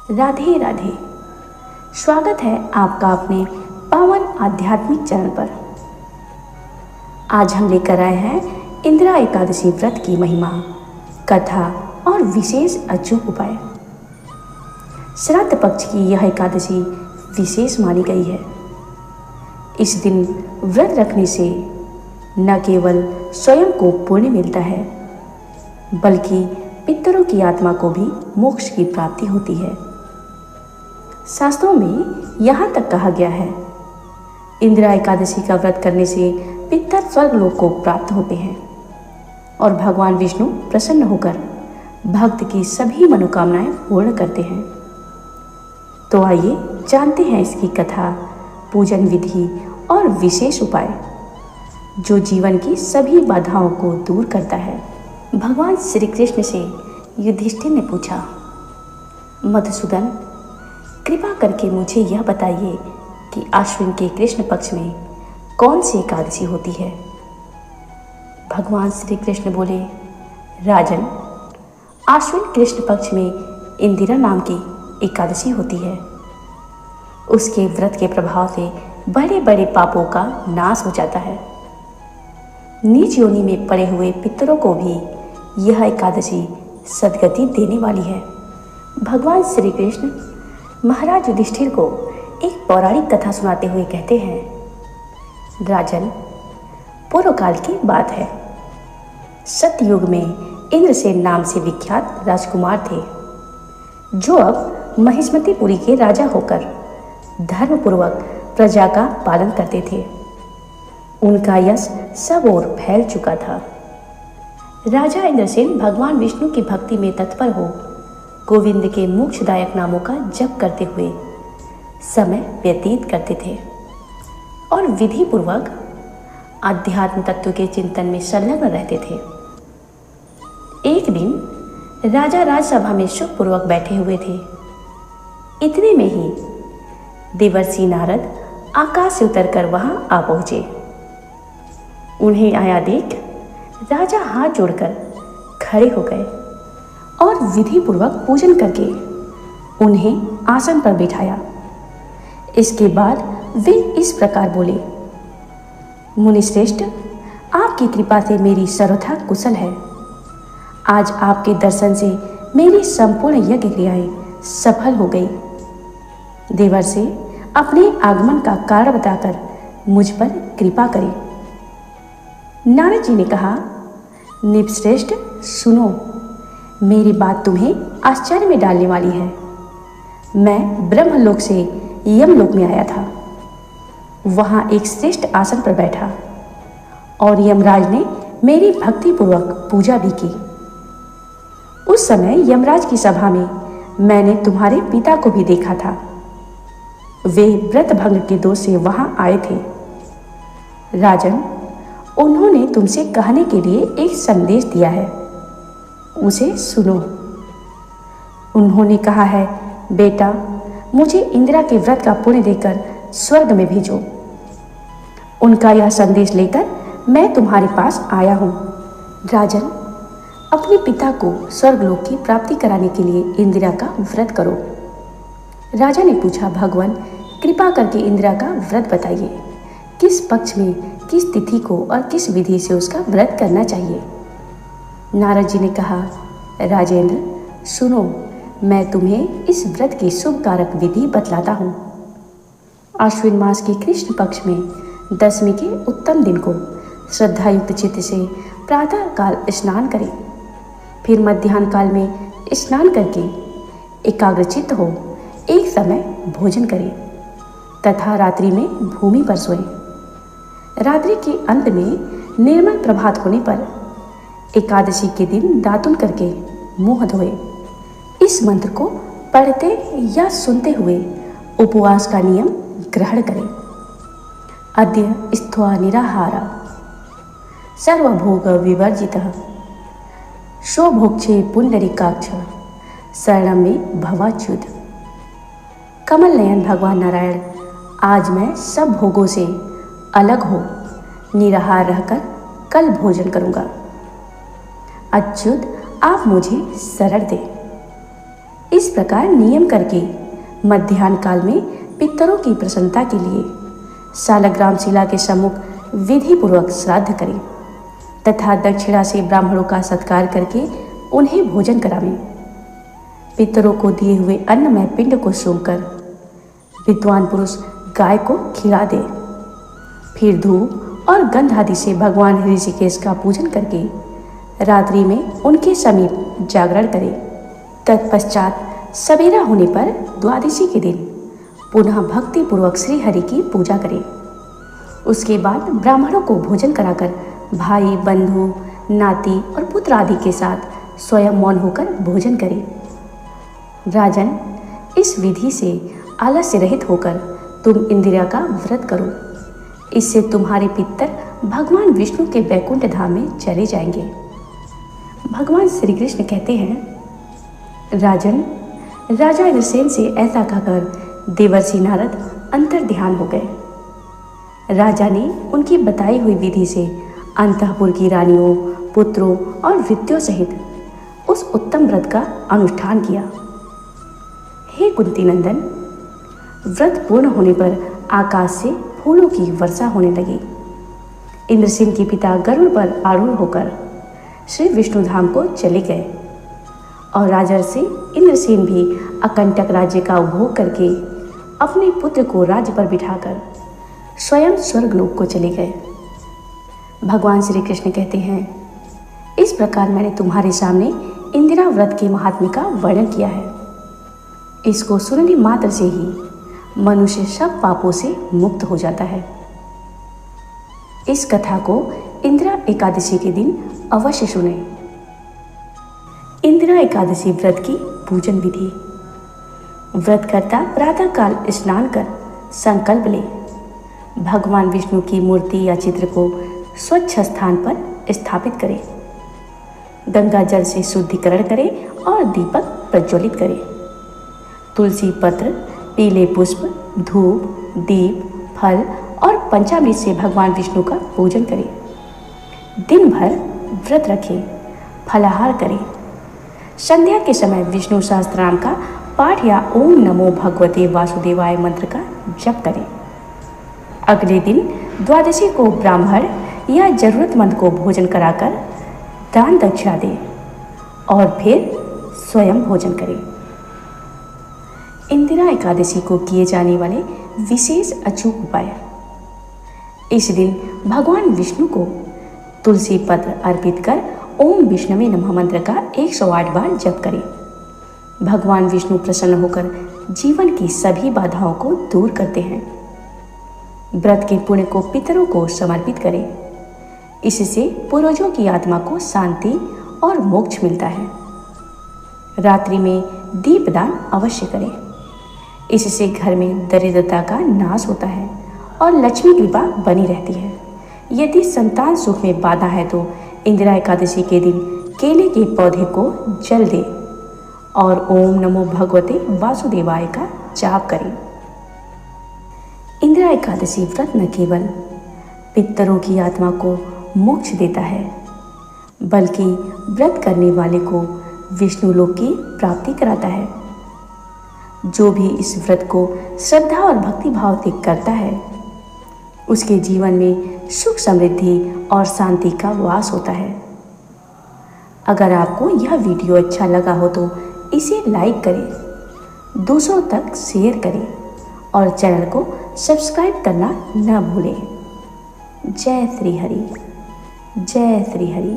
राधे राधे। स्वागत है आपका अपने पावन आध्यात्मिक चैनल पर। आज हम लेकर आए हैं इंदिरा एकादशी व्रत की महिमा, कथा और विशेष अचूक उपाय। श्राद्ध पक्ष की यह एकादशी विशेष मानी गई है। इस दिन व्रत रखने से न केवल स्वयं को पुण्य मिलता है, बल्कि पितरों की आत्मा को भी मोक्ष की प्राप्ति होती है। शास्त्रों में यहाँ तक कहा गया है, इंदिरा एकादशी का व्रत करने से पितर स्वर्गलोक को प्राप्त होते हैं और भगवान विष्णु प्रसन्न होकर भक्त की सभी मनोकामनाएं पूर्ण करते हैं। तो आइए जानते हैं इसकी कथा, पूजन विधि और विशेष उपाय जो जीवन की सभी बाधाओं को दूर करता है। भगवान श्री कृष्ण से युधिष्ठिर ने पूछा, मधुसूदन, कृपा करके मुझे यह बताइए कि आश्विन के कृष्ण पक्ष में कौन सी एकादशी होती है। भगवान श्री कृष्ण बोले, राजन, आश्विन कृष्ण पक्ष में इंदिरा नाम की एकादशी होती है। उसके व्रत के प्रभाव से बड़े बड़े पापों का नाश हो जाता है। नीच योनि में पड़े हुए पितरों को भी यह एकादशी सद्गति देने वाली है। भगवान श्री कृष्ण महाराज युधिष्ठिर को एक पौराणिक कथा सुनाते हुए कहते हैं, राजन, पूर्व काल की बात है। सतयुग में इंद्रसेन नाम से विख्यात राजकुमार थे, जो अब महिष्मतिपुरी के राजा होकर धर्मपूर्वक प्रजा का पालन करते थे। उनका यश सब ओर फैल चुका था। राजा इंद्रसेन भगवान विष्णु की भक्ति में तत्पर हो गोविंद के मोक्षदायक नामों का जप करते हुए समय व्यतीत करते थे और विधि पूर्वक आध्यात्म तत्व के चिंतन में संलग्न रहते थे। एक दिन राजा राजसभा में सुखपूर्वक बैठे हुए थे। इतने में ही देवर्षि नारद आकाश से उतरकर वहां आ पहुंचे। उन्हें आया देख राजा हाथ जोड़कर खड़े हो गए और विधि पूर्वक पूजन करके उन्हें आसन पर बिठाया। इसके बाद वे इस प्रकार बोले, मुनिश्रेष्ठ, आपकी कृपा से मेरी सर्वथा कुशल है। आज आपके दर्शन से मेरी संपूर्ण यज्ञ क्रियाएं सफल हो गई। देवर्षि अपने आगमन का कारण बताकर मुझ पर कृपा करें। नारद जी ने कहा, निपश्रेष्ठ, सुनो, मेरी बात तुम्हें आश्चर्य में डालने वाली है। मैं ब्रह्मलोक से यमलोक में आया था। वहां एक श्रेष्ठ आसन पर बैठा और यमराज ने मेरी भक्तिपूर्वक पूजा भी की। उस समय यमराज की सभा में मैंने तुम्हारे पिता को भी देखा था। वे व्रत भंग के दोष से वहां आए थे। राजन, उन्होंने तुमसे कहने के लिए एक संदेश दिया है, उसे सुनो। उन्होंने कहा है, बेटा, मुझे इंदिरा के व्रत का पुण्य देकर स्वर्ग में भेजो। उनका यह संदेश लेकर मैं तुम्हारे पास आया हूँ। राजन, अपने पिता को स्वर्गलोक की प्राप्ति कराने के लिए इंदिरा का व्रत करो। राजा ने पूछा, भगवान, कृपा करके इंदिरा का व्रत बताइए। किस पक्ष में, किस तिथि को और किस विधि से उसका व्रत करना चाहिए। नारद जी ने कहा, राजेंद्र, सुनो, मैं तुम्हें इस व्रत की शुभ कारक विधि बतलाता हूँ। आश्विन मास के कृष्ण पक्ष में दशमी के उत्तम दिन को श्रद्धायुक्त चित्त से प्रातः काल स्नान करें। फिर मध्याह्न काल में स्नान करके एकाग्रचित्त हो एक समय भोजन करें तथा रात्रि में भूमि पर सोएं। रात्रि के अंत में निर्मल प्रभात होने पर एकादशी के दिन दातुन करके मुंह धोए। इस मंत्र को पढ़ते या सुनते हुए उपवास का नियम ग्रहण करें। अद्य स्त्वा निराहारा सर्वभोग विवर्जितः शोभोक्षे पुंडरीकाक्ष शरणं मे भवाच्युत। कमल नयन भगवान नारायण, आज मैं सब भोगों से अलग हो निराहार रहकर कल भोजन करूंगा। अच्युत, आप मुझे शरण दें। इस प्रकार नियम करके मध्याह्न काल में पितरों की प्रसन्नता के लिए सालग्राम शिला के सम्मुख विधि पूर्वक श्राद्ध करें तथा दक्षिणा से ब्राह्मणों का सत्कार करके उन्हें भोजन करावें। पितरों को दिए हुए अन्नमय पिंड को सूंघकर विद्वान पुरुष गाय को खिला दे। फिर धूप और गंध आदि से भगवान ऋषिकेश का पूजन करके रात्रि में उनके समीप जागरण करे। तत्पश्चात सवेरा होने पर द्वादशी के दिन पुनः भक्ति पूर्वक श्री हरि की पूजा करें। उसके बाद ब्राह्मणों को भोजन कराकर भाई बंधु नाती और पुत्र आदि के साथ स्वयं मौन होकर भोजन करें। राजन, इस विधि से आलस्य रहित होकर तुम इंदिरा का व्रत करो। इससे तुम्हारे पितर भगवान विष्णु के वैकुंठ धाम में चले जाएंगे। भगवान श्री कृष्ण कहते हैं, राजन, राजा इंद्रसेन से ऐसा कहकर देवर्षि नारद अंतर ध्यान हो गए। राजा ने उनकी बताई हुई विधि से अंतःपुर की रानियों, पुत्रों और वृत्तियों सहित उस उत्तम व्रत का अनुष्ठान किया। हे कुंती नंदन, व्रत पूर्ण होने पर आकाश से फूलों की वर्षा होने लगी। इंद्रसेन के पिता गरुड़ पर आरूढ़ होकर श्री विष्णु धाम को चले गए और राजर्षि इंद्रसेन भी अकंटक राज्य का उपभोग करके अपने पुत्र को राज्य पर बिठाकर स्वयं स्वर्गलोक को चले गए। भगवान श्री कृष्ण कहते हैं, इस प्रकार मैंने तुम्हारे सामने इंदिरा व्रत के महात्म्य का वर्णन किया है। इसको सुनने मात्र से ही मनुष्य सब पापों से मुक्त हो जाता है। इस कथा को इंदिरा एकादशी के दिन अवश्य सुने। इंदिरा एकादशी व्रत की पूजन विधि। व्रतकर्ता प्रातःकाल स्नान कर संकल्प ले भगवान विष्णु की मूर्ति या चित्र को स्वच्छ स्थान पर स्थापित करे। गंगा जल से शुद्धिकरण करे और दीपक प्रज्वलित करे। तुलसी पत्र, पीले पुष्प, धूप, दीप, फल और पंचामृत से भगवान विष्णु का पूजन करे। दिन भर व्रत रखे, फलाहार करे। संध्या के समय विष्णु सहस्त्रनाम का पाठ या ओम नमो भगवते वासुदेवाय मंत्र का जप करें। अगले दिन द्वादशी को ब्राह्मण या जरूरतमंद को भोजन कराकर दान दक्षिणा दें और फिर स्वयं भोजन करें। इंदिरा एकादशी को किए जाने वाले विशेष अचूक उपाय। इस दिन भगवान विष्णु को तुलसी पत्र अर्पित कर ओम विष्णवे नमः मंत्र का 108 बार जप करें। भगवान विष्णु प्रसन्न होकर जीवन की सभी बाधाओं को दूर करते हैं। व्रत के पुण्य को पितरों को समर्पित करें। इससे पूर्वजों की आत्मा को शांति और मोक्ष मिलता है। रात्रि में दीपदान अवश्य करें। इससे घर में दरिद्रता का नाश होता है और लक्ष्मी कृपा बनी रहती है। यदि संतान सुख में बाधा है तो इंदिरा एकादशी के दिन केले के पौधे को जल दे और ओम नमो भगवते वासुदेवाय का जाप करें। इंदिरा एकादशी व्रत न केवल पितरों की आत्मा को मोक्ष देता है, बल्कि व्रत करने वाले को विष्णु लोक की प्राप्ति कराता है। जो भी इस व्रत को श्रद्धा और भक्ति भाव से करता है, उसके जीवन में सुख समृद्धि और शांति का वास होता है। अगर आपको यह वीडियो अच्छा लगा हो तो इसे लाइक करें, दूसरों तक शेयर करें और चैनल को सब्सक्राइब करना न भूलें। जय श्री हरि, जय श्री हरि।